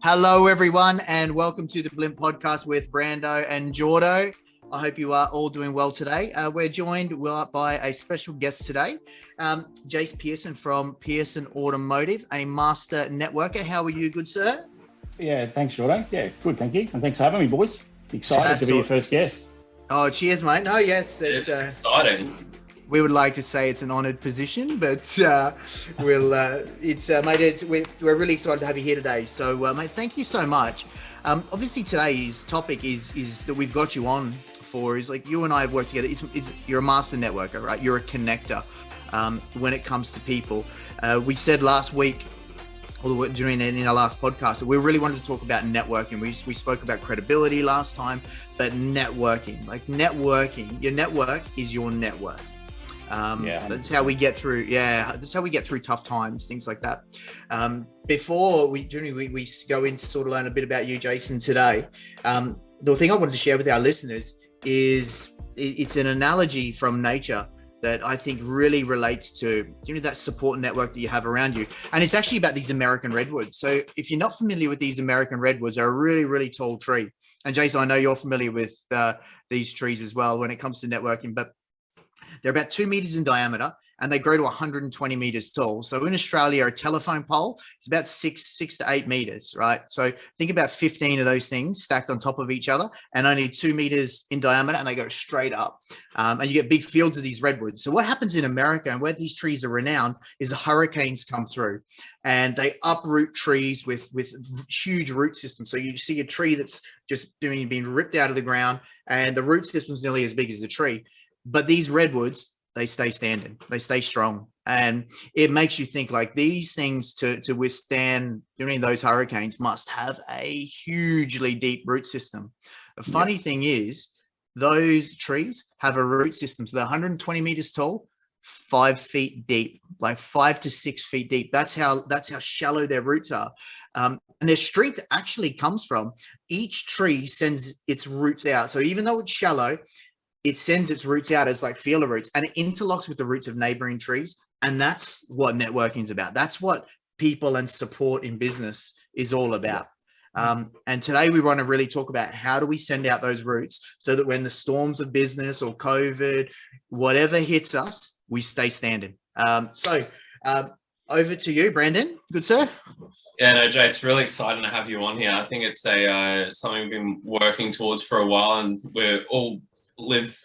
Hello, everyone, and welcome to the BLIMP Podcast with Brando and Jordo. I hope you are all doing well today. We're joined by a special guest today, Jase Pearson from Pearson Automotive, a master networker. How are you, good sir? Yeah, thanks, Jordo. Yeah, good, thank you. And thanks for having me, boys. Excited to be your first guest. Oh, cheers, mate. No, yes. It's exciting. We would like to say it's an honoured position, but we're really excited to have you here today. So, mate, thank you so much. Obviously, today's topic is that we've got you on for is like you and I have worked together. You're a master networker, right? You're a connector when it comes to people. We said last week, or during in our last podcast, that we really wanted to talk about networking. We spoke about credibility last time, but networking, your network is your net worth. That's how we get through. Yeah, that's how we get through tough times, things like that. Before we go in to sort of learn a bit about you, Jason, today. The thing I wanted to share with our listeners is it's an analogy from nature that I think really relates to that support network that you have around you, and it's actually about these American redwoods. So if you're not familiar with these American redwoods, they're a really, really tall tree. And Jason, I know you're familiar with these trees as well when it comes to networking, but they're about 2 meters in diameter and they grow to 120 meters tall. So in Australia, a telephone pole is about six to 8 meters, right? So think about 15 of those things stacked on top of each other and only 2 meters in diameter, and they go straight up. And you get big fields of these redwoods. So what happens in America and where these trees are renowned is the hurricanes come through and they uproot trees with huge root systems. So you see a tree that's just being ripped out of the ground and the root system is nearly as big as the tree. But these redwoods, they stay standing, they stay strong. And it makes you think like these things to withstand during those hurricanes must have a hugely deep root system. The funny thing is those trees have a root system. So they're 120 meters tall, 5 feet deep, like 5 to 6 feet deep. That's how shallow their roots are. And their strength actually comes from each tree sends its roots out. So even though it's shallow, it sends its roots out as like feeler roots and it interlocks with the roots of neighboring trees. And that's what networking is about. That's what people and support in business is all about. And today we want to really talk about how do we send out those roots so that when the storms of business or COVID, whatever hits us, we stay standing. So over to you, Brandon. Good, sir. Yeah, no, Jase, really excited to have you on here. I think it's something we've been working towards for a while, and we're all live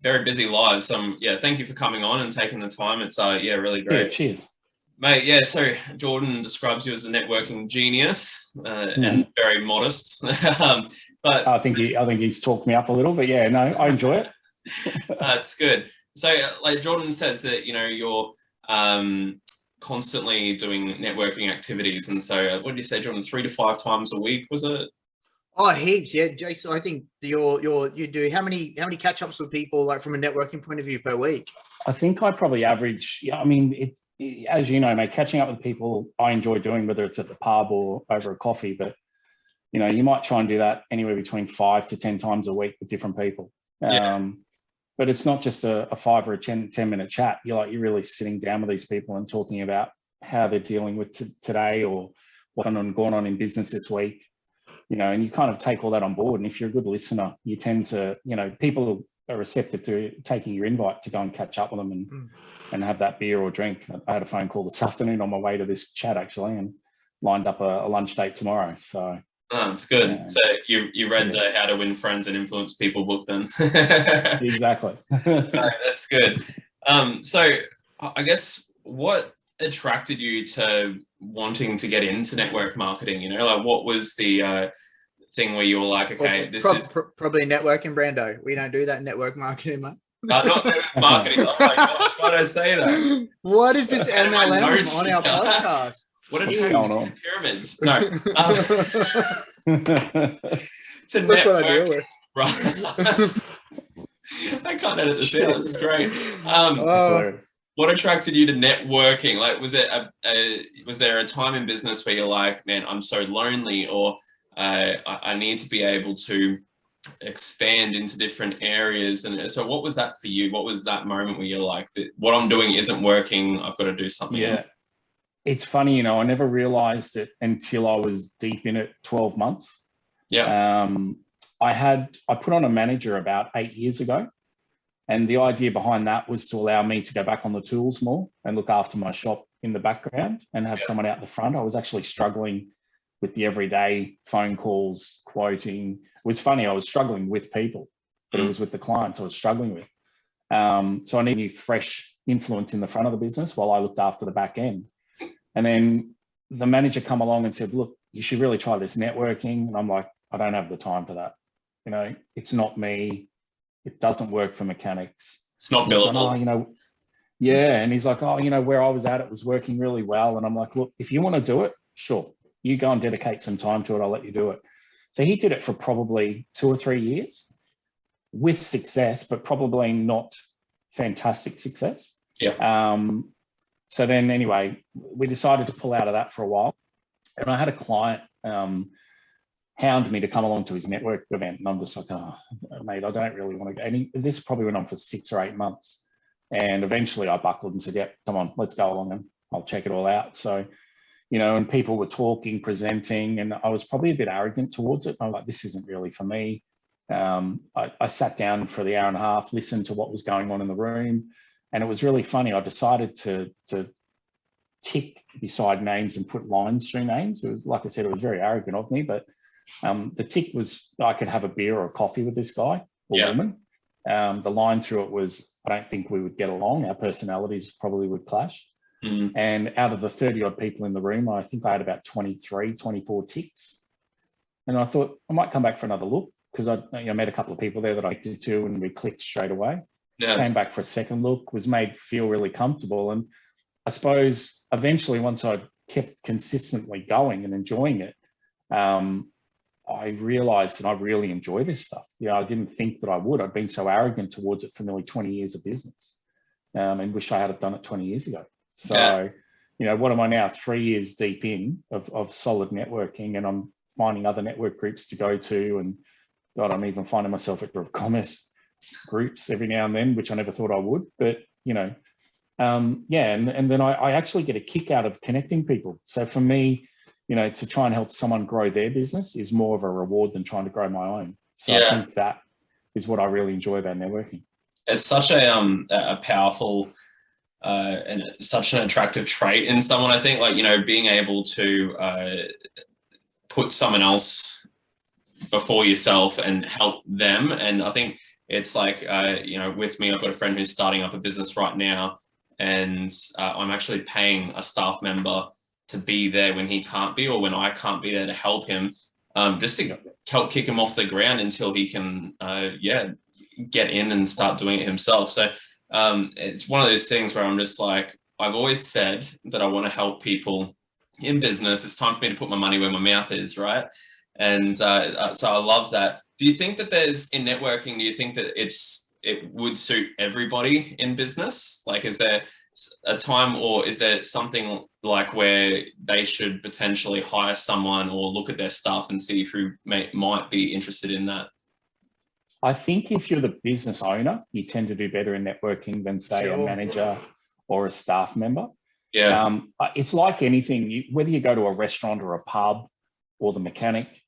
very busy lives. Thank you for coming on and taking the time. It's really great. Yeah, cheers, mate. Yeah, so Jordan describes you as a networking genius and very modest. But I think he's talked me up a little, but yeah, no, I enjoy it. It's good. So like Jordan says that you're constantly doing networking activities, and so what did you say, Jordan? 3 to 5 times a week, was it? Oh, heaps, yeah, Jason. I think you do. How many catch-ups with people, like from a networking point of view, per week? I think I probably average. Yeah, I mean, as you know, mate, catching up with people I enjoy doing, whether it's at the pub or over a coffee. But you might try and do that anywhere between 5 to 10 times a week with different people. But it's not just a 5 or a 10-minute chat. You're really sitting down with these people and talking about how they're dealing with today or what's going on in business this week. And you kind of take all that on board. And if you're a good listener, you tend to, people are receptive to taking your invite to go and catch up with them and have that beer or drink. I had a phone call this afternoon on my way to this chat, actually, and lined up a lunch date tomorrow. So. Oh, it's good. So you read the How to Win Friends and Influence People book then. Exactly. That's good. So I guess what attracted you to wanting to get into network marketing? What was the thing where you were like, okay, probably networking, Brando. We don't do that network marketing, mate. Not network marketing. Oh my gosh, why did I say that? What is this MLM on our podcast? What are you on? Pyramids? No. It's a That's what I deal with. Right. I can't edit this out. This is great. What attracted you to networking? Like, was there a time in business where you're like, man, I'm so lonely, or I need to be able to expand into different areas? And so what was that for you? What was that moment where you're like, what I'm doing isn't working, I've got to do something else? it's funny, I never realized it until I was deep in it 12 months. Yeah. I put on a manager about 8 years ago. And the idea behind that was to allow me to go back on the tools more and look after my shop in the background and have someone out the front. I was actually struggling with the everyday phone calls, quoting. It was funny, I was struggling with people, but it was with the clients I was struggling with. So I needed fresh influence in the front of the business while I looked after the back end. And then the manager come along and said, look, you should really try this networking. And I'm like, I don't have the time for that. It's not me. It doesn't work for mechanics. It's not billable. Yeah. And he's like, where I was at, it was working really well. And I'm like, look, if you want to do it, sure. You go and dedicate some time to it. I'll let you do it. So he did it for probably 2 or 3 years with success, but probably not fantastic success. Yeah. So then anyway, we decided to pull out of that for a while. And I had a client hound me to come along to his network event. And I'm just like, oh, mate, I don't really want to go. And this probably went on for 6 or 8 months. And eventually I buckled and said, yeah, come on, let's go along and I'll check it all out. So, and people were talking, presenting, and I was probably a bit arrogant towards it. I'm like, this isn't really for me. I sat down for the hour and a half, listened to what was going on in the room. And it was really funny. I decided to tick beside names and put lines through names. It was, like I said, it was very arrogant of me, but the tick was I could have a beer or a coffee with this guy or woman. The line through it was, I don't think we would get along. Our personalities probably would clash. And out of the 30 odd people in the room, I think I had about 23, 24 ticks. And I thought I might come back for another look because I met a couple of people there that I did too, and we clicked straight away. Came back for a second look, was made feel really comfortable. And I suppose eventually, once I kept consistently going and enjoying it, I realized that I really enjoy this stuff. I didn't think that I would. I'd been so arrogant towards it for nearly 20 years of business, and wish I had have done it 20 years ago. So, what am I now? 3 years deep in of solid networking, and I'm finding other network groups to go to. And God, I'm even finding myself at commerce groups every now and then, which I never thought I would. But, and then I actually get a kick out of connecting people. So for me, to try and help someone grow their business is more of a reward than trying to grow my own. So I think that is what I really enjoy about networking. It's such a powerful and such an attractive trait in someone, I think, being able to put someone else before yourself and help them. And I think it's like, with me, I've got a friend who's starting up a business right now, and I'm actually paying a staff member to be there when he can't be, or when I can't be there to help him, just to help kick him off the ground until he can, get in and start doing it himself. So it's one of those things where I'm just like, I've always said that I want to help people in business. It's time for me to put my money where my mouth is, right? And so I love that. Do you think that in networking, do you think that it would suit everybody in business? Like, is there a time, or is there something like where they should potentially hire someone or look at their stuff and see who might be interested in that? I think if you're the business owner, you tend to do better in networking than, say, a manager or a staff member. Yeah. It's like anything, whether you go to a restaurant or a pub or the mechanic,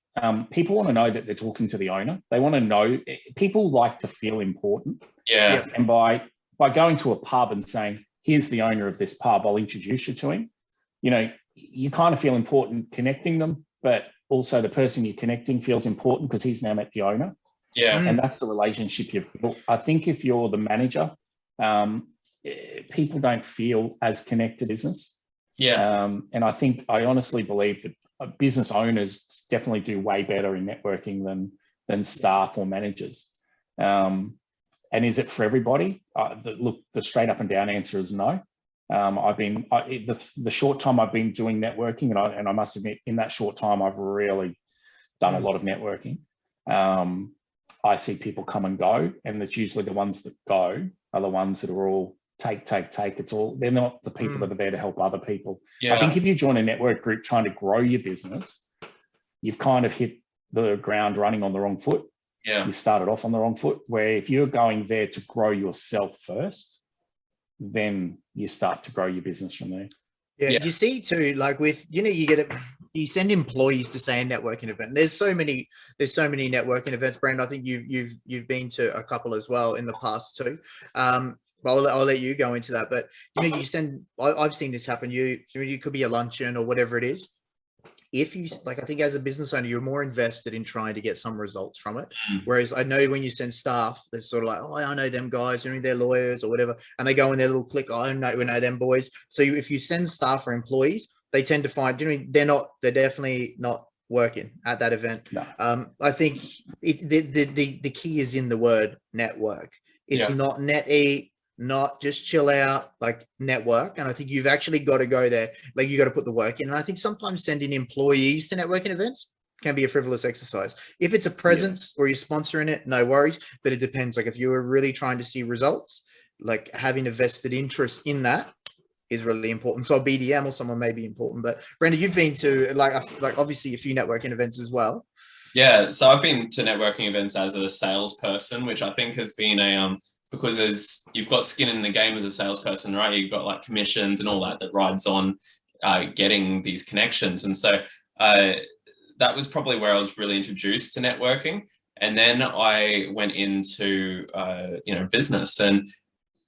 people want to know that they're talking to the owner. They want to know, people like to feel important. Yeah. And by going to a pub and saying, here's the owner of this pub, I'll introduce you to him, you kind of feel important connecting them, but also the person you're connecting feels important because he's now met the owner. Yeah. And that's the relationship you've built. I think if you're the manager, people don't feel as connected to business. Yeah. And I honestly believe that business owners definitely do way better in networking than staff or managers. And is it for everybody? The straight up and down answer is no. The short time I've been doing networking, and I must admit, in that short time, I've really done a lot of networking. I see people come and go, and it's usually the ones that go are the ones that are all take. They're not the people that are there to help other people. Yeah. I think if you join a network group trying to grow your business, you've kind of hit the ground running on the wrong foot. Yeah. You started off on the wrong foot, where if you're going there to grow yourself first, then you start to grow your business from there. Yeah, you see too, like with, you send employees to say a networking event. There's so many networking events, Brand. I think you've been to a couple as well in the past too. Well, I'll let you go into that, but you send. I've seen this happen. You could be a luncheon or whatever it is. If you like, I think as a business owner, you're more invested in trying to get some results from it. Whereas I know when you send staff, they're sort of like, oh, I know them guys, they're lawyers or whatever, and they go in their little clique. Oh, I know, we know them boys. So if you send staff or employees, they tend to find, they're definitely not working at that event. No. I think the key is in the word network. It's not net eat, not just chill out, like network. And I think you've actually got to go there. Like you got to put the work in. And I think sometimes sending employees to networking events can be a frivolous exercise. If it's a presence or you're sponsoring it, no worries. But it depends. Like if you were really trying to see results, like having a vested interest in that is really important. So a BDM or someone may be important. But Brenda, you've been to like obviously a few networking events as well. Yeah. So I've been to networking events as a salesperson, which I think has been because you've got skin in the game as a salesperson, right? You've got like commissions and all that rides on getting these connections. And so that was probably where I was really introduced to networking. And then I went into, business, and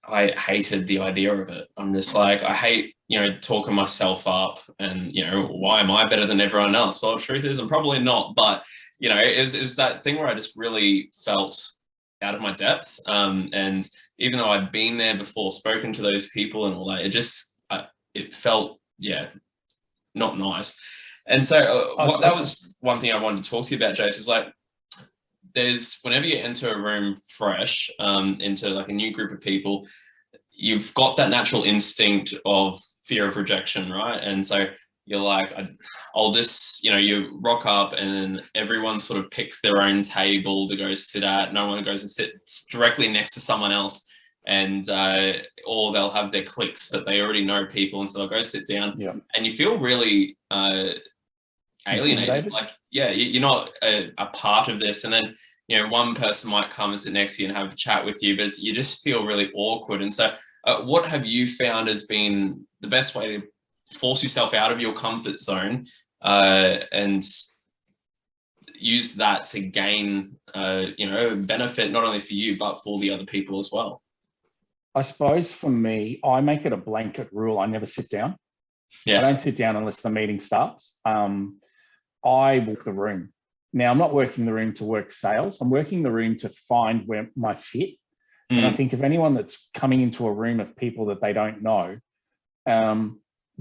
I hated the idea of it. I'm just like, I hate, talking myself up and, why am I better than everyone else? Well, the truth is I'm probably not, but, it was that thing where I just really felt out of my depth. And even though I'd been there before, spoken to those people and all that, it felt, not nice. And so that was one thing I wanted to talk to you about, Jase, was like, whenever you enter a room fresh, into like a new group of people, you've got that natural instinct of fear of rejection, right? And so you're like, I'll just, you rock up and everyone sort of picks their own table to go sit at. No one goes and sits directly next to someone else. And or they'll have their cliques that they already know people, and so they'll go sit down. Yeah. And you feel really alienated. Like, you're not a part of this. And then, one person might come and sit next to you and have a chat with you, but you just feel really awkward. And so what have you found has been the best way to force yourself out of your comfort zone and use that to gain, benefit not only for you, but for the other people as well? I suppose for me, I make it a blanket rule. I never sit down. Yeah. I don't sit down unless the meeting starts. I walk the room. Now, I'm not working the room to work sales. I'm working the room to find where my fit. And I think if anyone that's coming into a room of people that they don't know,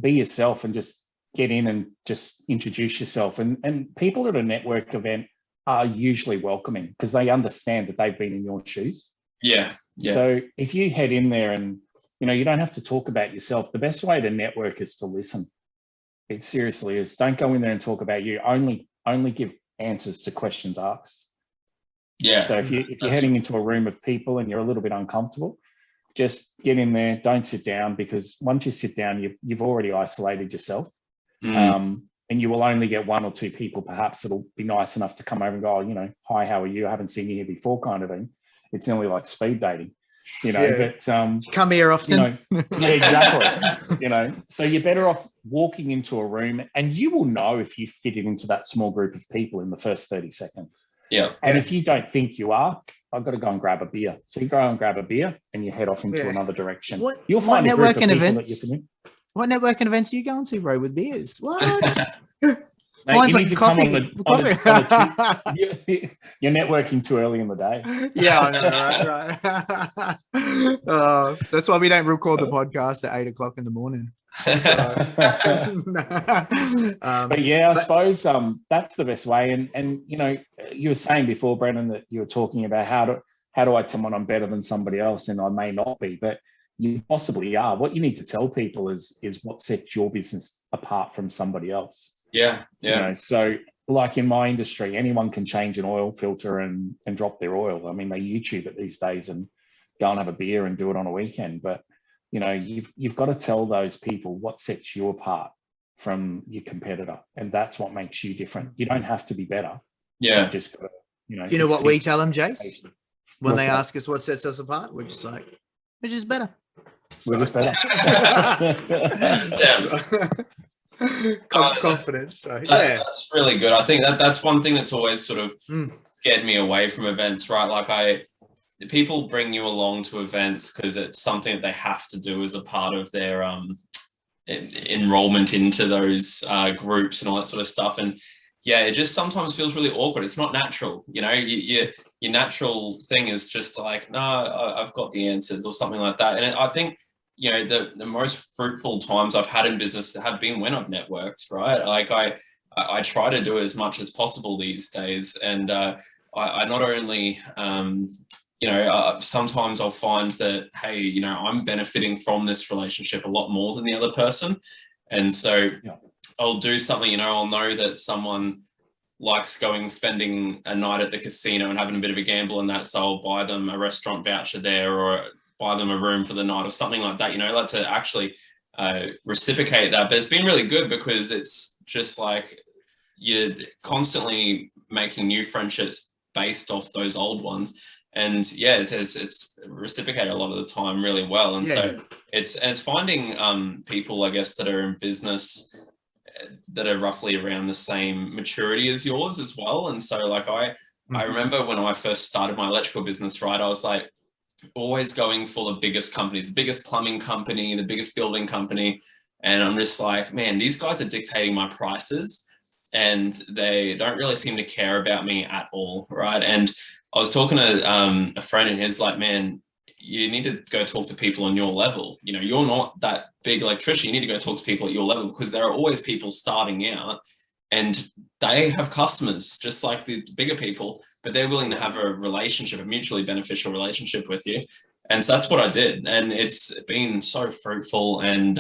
be yourself and just get in and just introduce yourself. And people at a network event are usually welcoming because they understand that they've been in your shoes. Yeah. Yeah. So if you head in there and, you don't have to talk about yourself, the best way to network is to listen. It seriously is. Don't go in there and talk about you. Only give answers to questions asked. Yeah. So if you're heading into a room of people and you're a little bit uncomfortable, just get in there. Don't sit down, because once you sit down, you've already isolated yourself. And you will only get one or two people perhaps that'll be nice enough to come over and go, hi, how are you? I haven't seen you here before, kind of thing. It's nearly like speed dating, but come here often. Exactly. So you're better off walking into a room, and you will know if you fit into that small group of people in the first 30 seconds. Yeah. And if you don't think you are, I've got to go and grab a beer. So you go and grab a beer and you head off into another direction. You'll find a group of people that you can. What networking events are you going to, bro, with beers? What? Mate, mine's you like need to coffee. You're networking too early in the day. Yeah, I know, right. That's why we don't record the podcast at 8 o'clock in the morning. But yeah, I suppose that's the best way. And you were saying before, Brendan, that you were talking about how do I tell someone I'm better than somebody else, and I may not be, but you possibly are. What you need to tell people is what sets your business apart from somebody else. Yeah. So like in my industry, anyone can change an oil filter and drop their oil. I mean, they YouTube it these days and go and have a beer and do it on a weekend. But you've got to tell those people what sets you apart from your competitor, and that's what makes you different. You don't have to be better. Yeah. You just got to, you know what we tell them, Jase? When they ask us what sets us apart, we're just like, we're just better. We're just better. Confidence. So, yeah. That's really good. I think that's one thing that's always sort of scared me away from events, right? Like people bring you along to events because it's something that they have to do as a part of their enrollment into those groups and all that sort of stuff. And yeah, it just sometimes feels really awkward. It's not natural, you know. Your natural thing is just like, no, I've got the answers or something like that. And I think, you know, the most fruitful times I've had in business have been when I've networked, right? Like I try to do as much as possible these days. And I not only, you know, sometimes I'll find that, hey, you know, I'm benefiting from this relationship a lot more than the other person. And so I'll do something, you know, I'll know that someone likes spending a night at the casino and having a bit of a gamble and that, so I'll buy them a restaurant voucher there or buy them a room for the night or something like that, you know, like to actually reciprocate that. But it's been really good because it's just like you're constantly making new friendships based off those old ones. And yeah, it's reciprocated a lot of the time really well. And so it's finding people, I guess, that are in business that are roughly around the same maturity as yours as well. And so like I remember when I first started my electrical business, right, I was like always going for the biggest companies, the biggest plumbing company, the biggest building company. And I'm just like, man, these guys are dictating my prices and they don't really seem to care about me at all, right? And I was talking to a friend and he's like, man, you need to go talk to people on your level. You know, you're not that big electrician. You need to go talk to people at your level because there are always people starting out and they have customers just like the bigger people, but they're willing to have a relationship, a mutually beneficial relationship with you. And so that's what I did. And it's been so fruitful. And,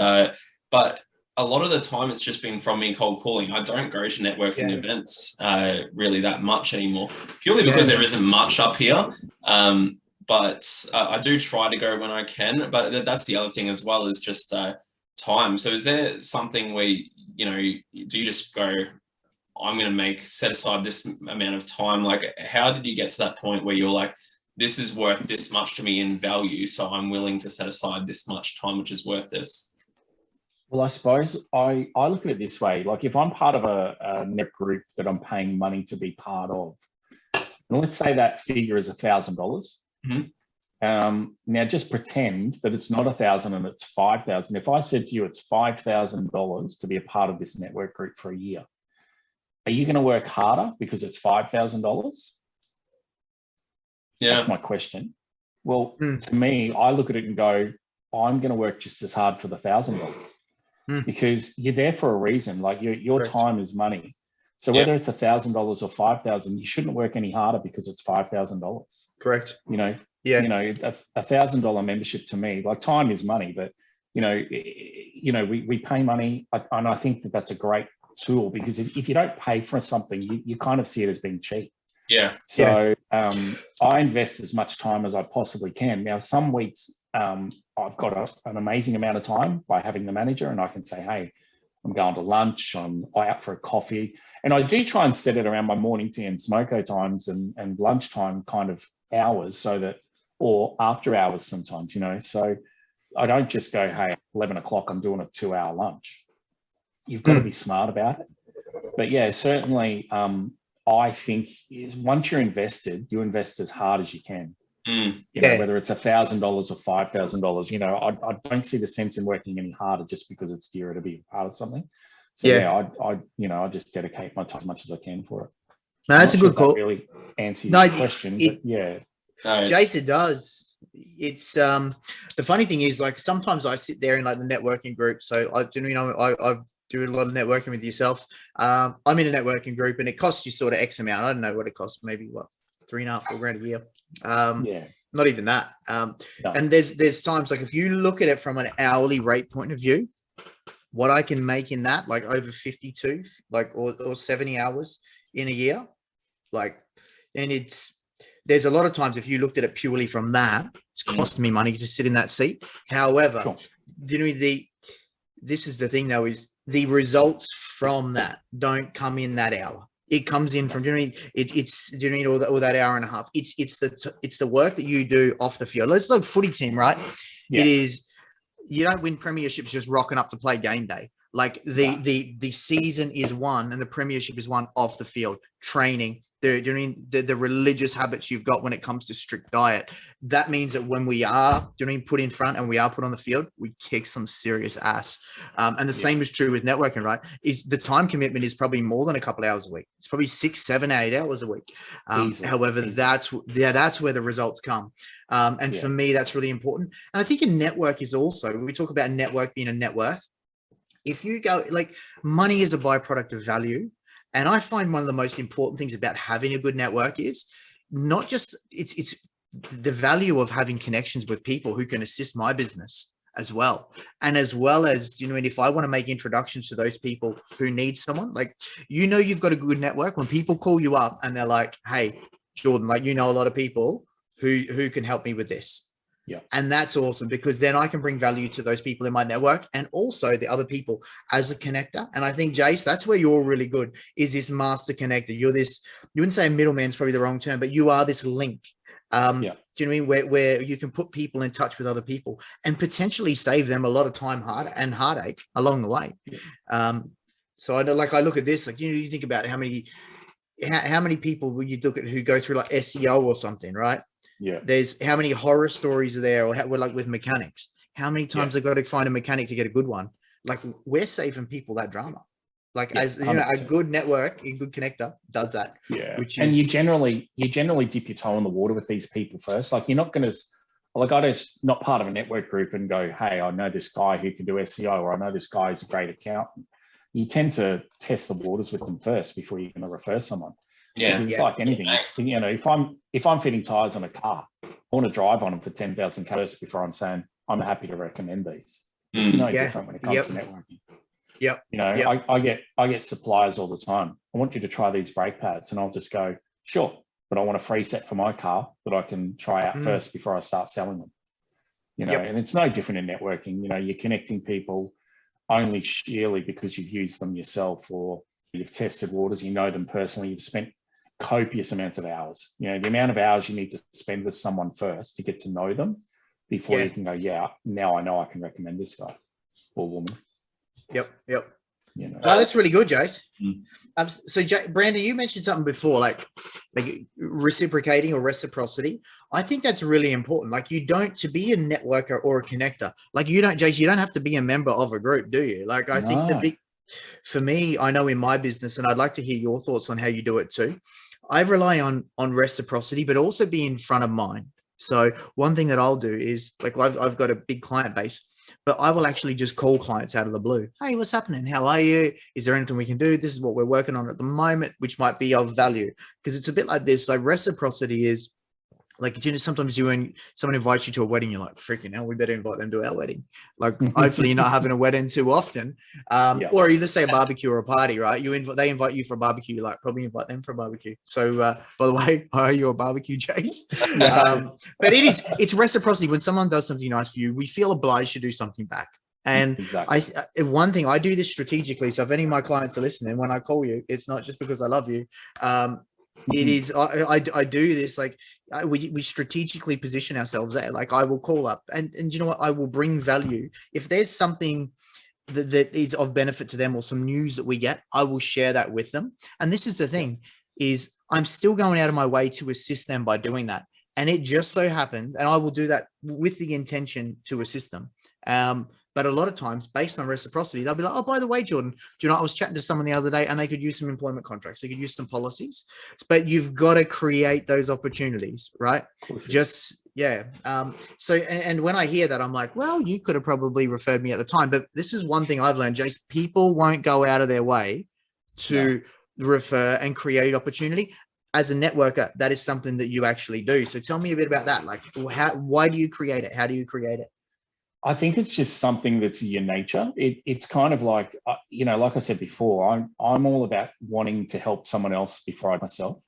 but a lot of the time it's just been from me cold calling. I don't go to networking events really that much anymore, purely because there isn't much up here. But I do try to go when I can, but that's the other thing as well is just time. So is there something where, you know, do you just go, I'm going to set aside this amount of time? Like, how did you get to that point where you're like, this is worth this much to me in value, so I'm willing to set aside this much time, which is worth this? Well, I suppose I look at it this way. Like if I'm part of a net group that I'm paying money to be part of, and let's say that figure is $1,000. Now just pretend that it's not 1,000 and it's 5,000. If I said to you it's $5,000 to be a part of this network group for a year, are you going to work harder because it's $5,000? Yeah, that's my question. Well, to me, I look at it and go, I'm going to work just as hard for the $1,000 because you're there for a reason. Like your time is money. So whether it's $1,000 or $5,000, you shouldn't work any harder because it's $5,000. Correct. You know, you know, $1,000 membership to me, like time is money, but you know, we pay money, and I think that that's a great tool because if you don't pay for something, you kind of see it as being cheap. Yeah. So I invest as much time as I possibly can. Now, some weeks I've got an amazing amount of time by having the manager, and I can say, hey, I'm going to lunch, I'm out for a coffee. And I do try and set it around my morning tea and smoko times and lunchtime kind of hours so that, or after hours sometimes, you know. So I don't just go, hey, 11 o'clock, I'm doing a 2-hour lunch. You've got to be smart about it. But yeah, certainly I think once you're invested, you invest as hard as you can. You know, whether it's $1,000 or $5,000, you know, I don't see the sense in working any harder just because it's dearer to be part of something. So I just dedicate my time as much as I can for it. No, that's a good call. That really answers your question, but yeah. Jase, it does. It's the funny thing is, like, sometimes I sit there in like the networking group. So I do a lot of networking with yourself. I'm in a networking group and it costs you sort of X amount. I don't know what it costs, maybe $3,500, $4,000 a year. Not even that. No. And there's times, like, if you look at it from an hourly rate point of view, what I can make in that, like over 52, like, or 70 hours in a year, like, and there's a lot of times if you looked at it purely from that, it's costing me money to sit in that seat. However, this is the thing though, is the results from that don't come in that hour. It comes in from it's all that hour and a half. It's the work that you do off the field. Let's look footy team, right? Yeah. It is you don't win premierships just rocking up to play game day. Like the season is won and the premiership is won off the field, training, the religious habits you've got when it comes to strict diet. That means that when we are put in front and we are put on the field, we kick some serious ass. And the same is true with networking, right? Is the time commitment is probably more than a couple of hours a week. It's probably 6, 7, 8 hours a week. However, that's where the results come. And for me, that's really important. And I think a network is also, when we talk about network being a net worth, if you go, like, money is a byproduct of value. And I find one of the most important things about having a good network is not just, it's the value of having connections with people who can assist my business as well. And as well as, if I want to make introductions to those people who need someone, like, you've got a good network when people call you up and they're like, hey, Jordan, like, a lot of people who can help me with this. Yeah. And that's awesome, because then I can bring value to those people in my network and also the other people as a connector. And I think, Jase, that's where you're really good, is this master connector. You're this, you wouldn't say a middleman is probably the wrong term, but you are this link. Do you know what I mean? Where you can put people in touch with other people and potentially save them a lot of time, heartache along the way. So I look at this, like, you think about how many people will you look at who go through like SEO or something, right? Yeah. There's how many horror stories are there, or we're like with mechanics, how many times they've got to find a mechanic to get a good one. Like, we're saving people that drama. Like, as a good network, a good connector does that. Yeah. And you generally dip your toe in the water with these people first. Like, you're not going to, like, I just not part of a network group and go, hey, I know this guy who can do SEO, or I know this guy is a great accountant. You tend to test the waters with them first before you're going to refer someone. Yeah, it's like anything. If I'm fitting tires on a car, I want to drive on them for 10,000 cars before I'm saying I'm happy to recommend these. It's no different when it comes to networking. I get suppliers all the time. I want you to try these brake pads, and I'll just go, sure, but I want a free set for my car that I can try out first before I start selling them. And it's no different in networking. You're connecting people only sheerly because you've used them yourself, or you've tested waters, you know them personally, you've spent copious amounts of hours. The amount of hours you need to spend with someone first to get to know them before you can go, now I know I can recommend this guy or woman. Yep. That's really good, Jase. So Brandon, you mentioned something before, like reciprocating or reciprocity. I think that's really important. Like, to be a networker or a connector, like, Jase, you don't have to be a member of a group, do you? Like, I think for me, I know in my business, and I'd like to hear your thoughts on how you do it too, I rely on reciprocity, but also be in front of mind. So one thing that I'll do is, like, I've got a big client base, but I will actually just call clients out of the blue. Hey, what's happening? How are you? Is there anything we can do? This is what we're working on at the moment, which might be of value. Because it's a bit like this, like, reciprocity is, like, sometimes when someone invites you to a wedding, you're like, freaking hell, we better invite them to our wedding. Like, hopefully you're not having a wedding too often. Or you just say a barbecue or a party, right? They invite you for a barbecue, you like, probably invite them for a barbecue. So by the way, are you a barbecue, Jase? But it's reciprocity. When someone does something nice for you, we feel obliged to do something back. And one thing, I do this strategically. So if any of my clients are listening, when I call you, it's not just because I love you. It is, I do this, like, we strategically position ourselves there. Like, I will call up and you know what, I will bring value. If there's something that is of benefit to them, or some news that we get, I will share that with them. And this is the thing, is I'm still going out of my way to assist them by doing that. And it just so happens, and I will do that with the intention to assist them. But a lot of times, based on reciprocity, they'll be like, oh, by the way, Jordan, do you know, I was chatting to someone the other day and they could use some employment contracts. They could use some policies. But you've got to create those opportunities, right? So, and when I hear that, I'm like, well, you could have probably referred me at the time. But this is one thing I've learned, Jase, people won't go out of their way to refer and create opportunity. As a networker, that is something that you actually do. So tell me a bit about that. Like, why do you create it? How do you create it? I think it's just something that's your nature. It's kind of like, like I said before, I'm all about wanting to help someone else before I myself.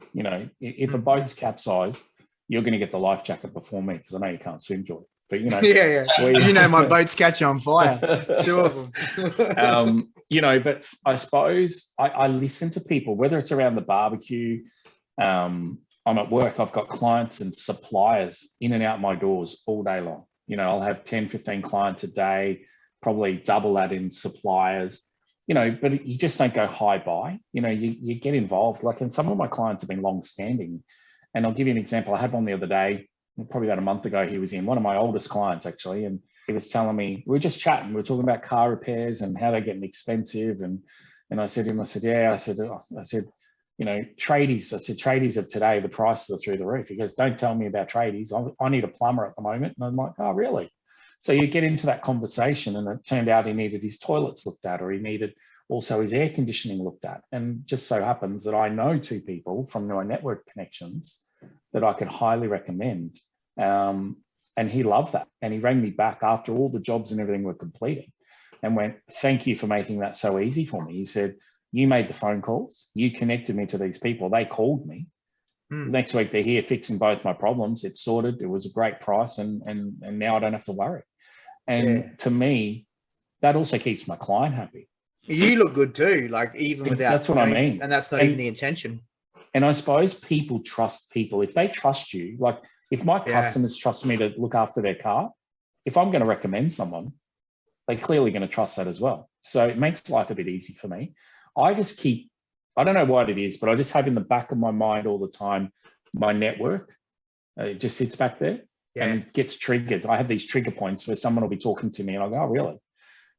If a boat's capsized, you're going to get the life jacket before me, because I know you can't swim, George. But my boats catch on fire. Two of them. But I suppose I listen to people, whether it's around the barbecue. I'm at work. I've got clients and suppliers in and out my doors all day long. I'll have 10, 15 clients a day, probably double that in suppliers, but you just don't go high by, you get involved. Like, and some of my clients have been long standing. And I'll give you an example. I had one the other day, probably about a month ago. He was in, one of my oldest clients actually. And he was telling me, we were just chatting. We were talking about car repairs and how they're getting expensive. And I said to him, tradies. I said, tradies of today, the prices are through the roof. He goes, don't tell me about tradies. I need a plumber at the moment. And I'm like, oh, really? So you get into that conversation, and it turned out he needed his toilets looked at, or he needed also his air conditioning looked at. And just so happens that I know two people from my network connections that I could highly recommend. And he loved that. And he rang me back after all the jobs and everything were completed and went, thank you for making that so easy for me. He said, you made the phone calls, you connected me to these people, they called me. Next week they're here fixing both my problems. It's sorted. It was a great price, and now I don't have to worry. And to me, that also keeps my client happy. You look good too, like even without. That's what I mean. And that's not even the intention. And I suppose people trust people. If they trust you, like if my customers trust me to look after their car, if I'm going to recommend someone, they're clearly going to trust that as well. So it makes life a bit easy for me. I just keep, I don't know what it is, but I just have in the back of my mind all the time, my network, it just sits back there and gets triggered. I have these trigger points where someone will be talking to me and I go, oh, really?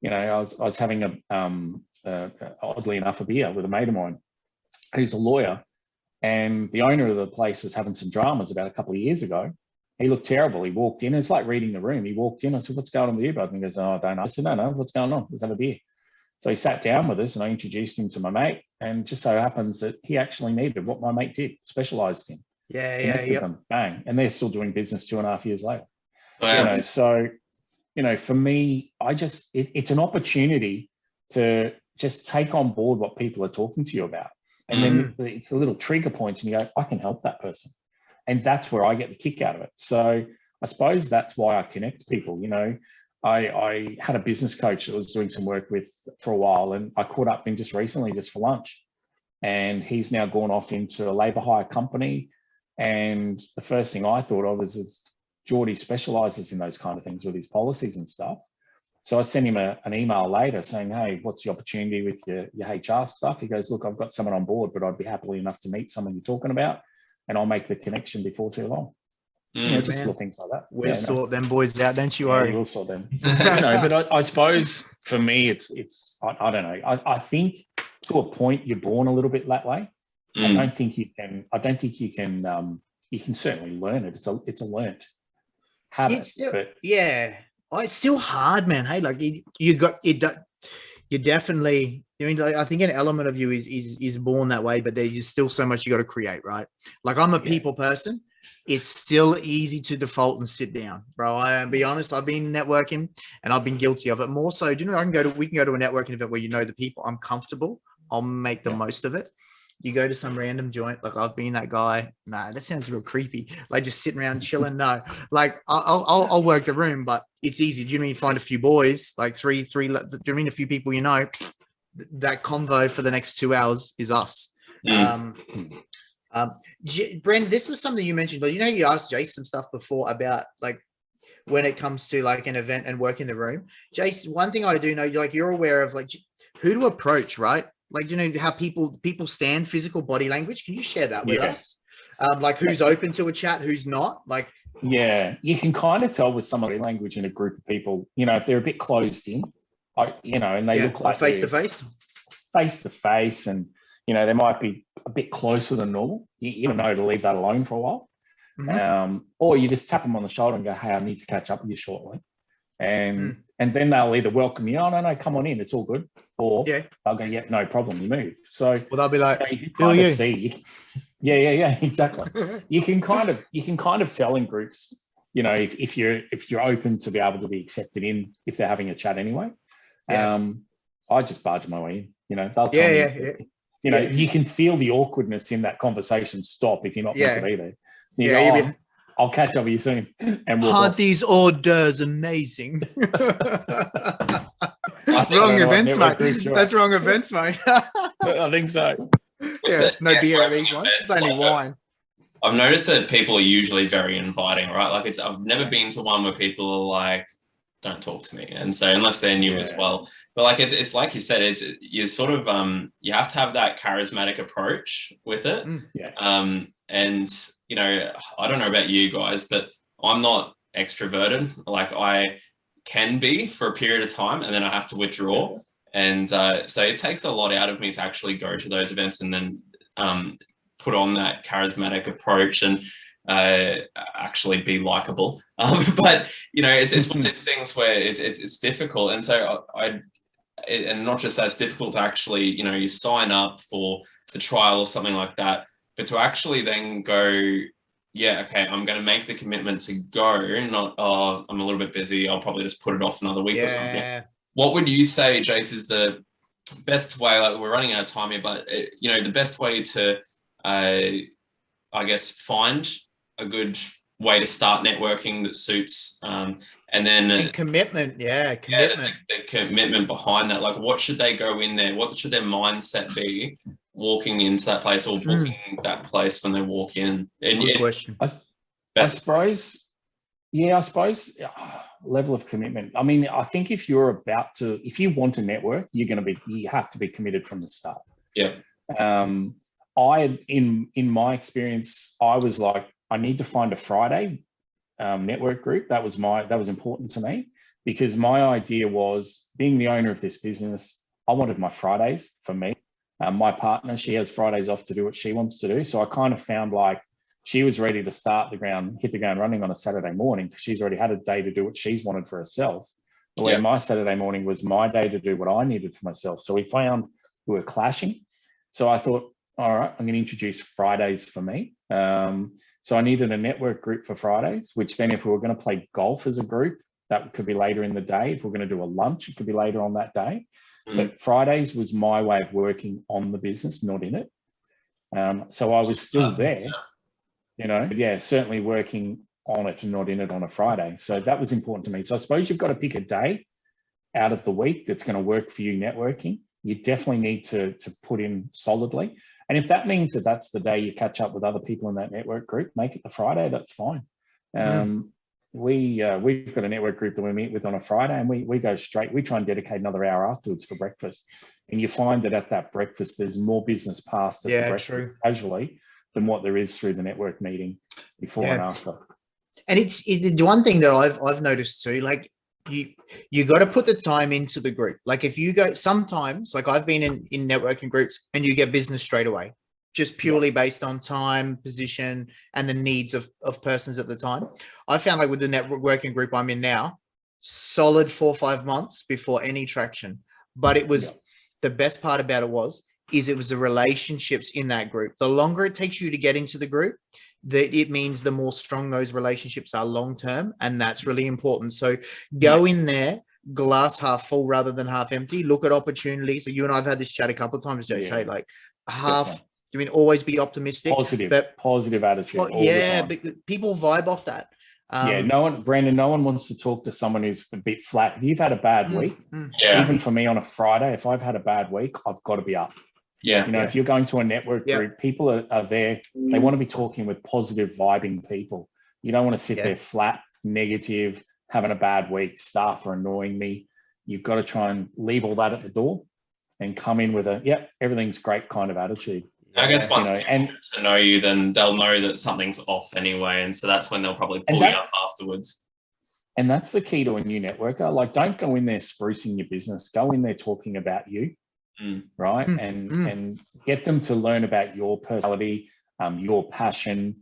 I was having oddly enough, a beer with a mate of mine who's a lawyer, and the owner of the place was having some dramas about a couple of years ago. He looked terrible. He walked in, it's like reading the room. He walked in, I said, what's going on with you, bud? And he goes, oh, I don't know. I said, no, what's going on? Let's have a beer. So he sat down with us and I introduced him to my mate, and just so happens that he actually needed what my mate did, specialized in. Them, bang. And they're still doing business 2.5 years later. Wow. So, for me, it's an opportunity to just take on board what people are talking to you about. And then it's a little trigger point and you go, I can help that person. And that's where I get the kick out of it. So I suppose that's why I connect people. I had a business coach that I was doing some work with for a while, and I caught up with him just recently, just for lunch. And he's now gone off into a labor hire company. And the first thing I thought of is Geordie specializes in those kind of things with his policies and stuff. So I sent him an email later saying, hey, what's the opportunity with your HR stuff? He goes, look, I've got someone on board, but I'd be happily enough to meet someone you're talking about, and I'll make the connection before too long. Just little things like that. We'll sort them boys out, don't you worry. We'll sort them. But I suppose for me, it's I don't know. I think to a point you're born a little bit that way. I don't think you can. You can certainly learn it. It's a learnt habit. It's still hard, man. Hey, like you definitely. I mean, I think an element of you is born that way, but there's still so much you got to create, right? Like I'm a people person. It's still easy to default and sit down, bro. I'll be honest. I've been networking and I've been guilty of it more so. Do you know, we can go to a networking event where the people. I'm comfortable. I'll make the most of it. You go to some random joint, like I've been that guy. Nah, that sounds real creepy. Like just sitting around chilling. No, like I'll work the room, but it's easy. Do you mean find a few boys, like three? Do you mean a few people that convo for the next 2 hours is us. Brent, this was something you mentioned, but you asked Jase some stuff before about like when it comes to like an event and work in the room. Jase, one thing I do know, you're aware of like who to approach, right? Like, do you know how people stand, physical body language? Can you share that with us? Like who's open to a chat, who's not? Like, you can kind of tell with somebody language in a group of people, if they're a bit closed in, and they look like face to face, and they might be a bit closer than normal. You don't know to leave that alone for a while, or you just tap them on the shoulder and go, "Hey, I need to catch up with you shortly," and then they'll either welcome you, "Oh no, come on in, it's all good," or they'll go, "Yeah, no problem, you move." So they'll be like, you can kind of see, exactly. You can kind of tell in groups, if you're open to be able to be accepted in if they're having a chat anyway. I just barge my way in. They'll tell me. You can feel the awkwardness in that conversation stop if you're not meant to be there. You go, I'll catch up with you soon. And aren't these hors d'oeuvres amazing? Wrong events, mate. That's wrong events, mate. I think so. No beer at these ones. It's only wine. I've noticed that people are usually very inviting, right? Like I've never been to one where people are like, don't talk to me. And so unless they're new as well, but like, it's like you said, you sort of, you have to have that charismatic approach with it. And, you know, I don't know about you guys, but I'm not extroverted. Like I can be for a period of time and then I have to withdraw. And so it takes a lot out of me to actually go to those events and then put on that charismatic approach and actually be likable. But you know, it's one of those things where it's difficult. And so and not just that, it's difficult to actually, you know, you sign up for the trial or something like that, but to actually then go, yeah, okay, I'm going to make the commitment to go, not, oh, I'm a little bit busy, I'll probably just put it off another week or something. What would you say, Jase, is the best way, like we're running out of time here, but you know, the best way to, I guess, find a good way to start networking that suits, and then commitment, commitment. The commitment behind that. Like, what should they go in there? What should their mindset be walking into that place or booking that place when they walk in? And good question. I suppose level of commitment. I mean, I think if you want to network, you have to be committed from the start. Yeah. In my experience, I was like, I need to find a Friday network group. That was important to me, because my idea was, being the owner of this business, I wanted my Fridays for me. My partner, she has Fridays off to do what she wants to do. So I kind of found like she was ready to hit the ground running on a Saturday morning, because she's already had a day to do what she's wanted for herself. Where my Saturday morning was my day to do what I needed for myself. So we found we were clashing. So I thought, all right, I'm going to introduce Fridays for me. So I needed a network group for Fridays, which then if we were going to play golf as a group, that could be later in the day. If we're going to do a lunch, it could be later on that day. But Fridays was my way of working on the business, not in it. So I was still there, you know, certainly working on it and not in it on a Friday. So that was important to me. So I suppose you've got to pick a day out of the week that's going to work for you networking. You definitely need to put in solidly. And if that means that that's the day you catch up with other people in that network group, make it the Friday, that's fine. We've got a network group that we meet with on a Friday, and we go straight. We try and dedicate another hour afterwards for breakfast. And you find that at that breakfast, there's more business passed at the breakfast casually than what there is through the network meeting before and after. And it's the one thing that I've noticed too, like you got to put the time into the group. Like if you go, sometimes, like I've been in networking groups and you get business straight away, just purely based on time, position, and the needs of persons at the time. I found like with the networking group I'm in now, solid 4 or 5 months before any traction. But it was the best part about it was the relationships in that group. The longer it takes you to get into the group, that it means the more strong those relationships are long term, and that's really important. So go in there glass half full rather than half empty. Look at opportunities. So you and I've had this chat a couple of times, Jase. Hey, like half. I mean, always be optimistic. Positive attitude. But people vibe off that. Brandon, no one wants to talk to someone who's a bit flat. If you've had a bad week, even for me on a Friday, if I've had a bad week, I've got to be up. If you're going to a network group, people are there. They want to be talking with positive vibing people. You don't want to sit there flat, negative, having a bad week, staff are annoying me. You've got to try and leave all that at the door and come in with everything's great kind of attitude. I guess once people get to know you, then they'll know that something's off anyway. And so that's when they'll probably pull you up afterwards. And that's the key to a new networker. Like, don't go in there sprucing your business. Go in there talking about you. Right. And get them to learn about your personality, your passion,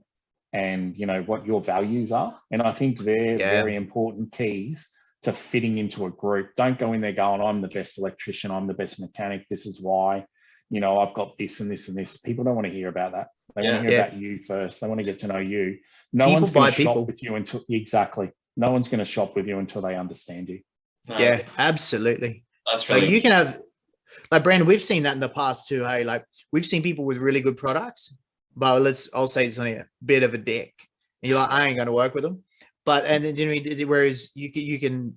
and, you know, what your values are. And I think they're very important keys to fitting into a group. Don't go in there going, I'm the best electrician, I'm the best mechanic, this is why, you know, I've got this and this and this. People don't want to hear about that. They want to hear about you first. They want to get to know you. No one's going to shop with you until no one's going to shop with you until they understand you. Yeah, absolutely. That's really, like, you can have, like, Brandon, we've seen that in the past too. Hey, like, we've seen people with really good products, but I'll say it's only a bit of a dick. And you're like, I ain't going to work with them. But, and then, whereas you can,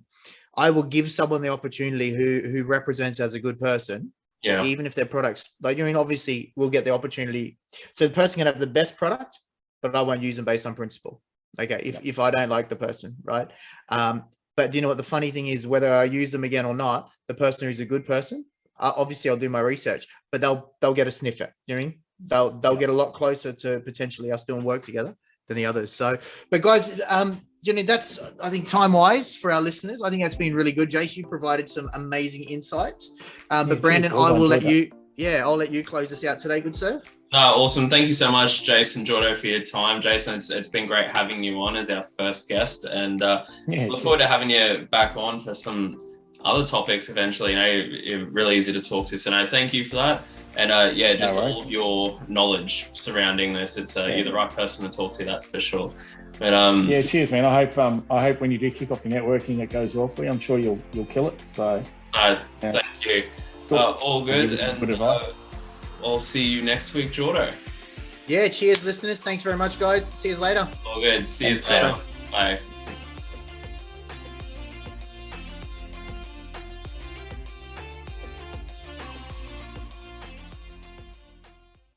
I will give someone the opportunity who represents as a good person. Yeah. Even if their products, like, I mean, obviously we'll get the opportunity. So the person can have the best product but I won't use them based on principle. Okay, if I don't like the person, right? But do you know what the funny thing is? Whether I use them again or not, the person who's a good person, obviously I'll do my research, but they'll get a sniff at. You know what I mean? They'll get a lot closer to potentially us doing work together than the others. So, but guys, you know, that's, I think, time-wise for our listeners. I think that's been really good. Jase, you provided some amazing insights. But Brandon, I will let you. Yeah, I'll let you close us out today, good sir. Awesome. Thank you so much, Jason Jordo, for your time. Jason, it's been great having you on as our first guest, and look forward to having you back on for some other topics eventually. You know, you're really easy to talk to. So no, thank you for that. And just all of your knowledge surrounding this. It's you're the right person to talk to, that's for sure. But cheers, man. I hope when you do kick off your networking, it goes well for you. I'm sure you'll kill it. So thank you. Cool. All good. And good advice. I'll see you next week, Jordo. Yeah, cheers, listeners. Thanks very much, guys. See you later. All good. See you later. Bye.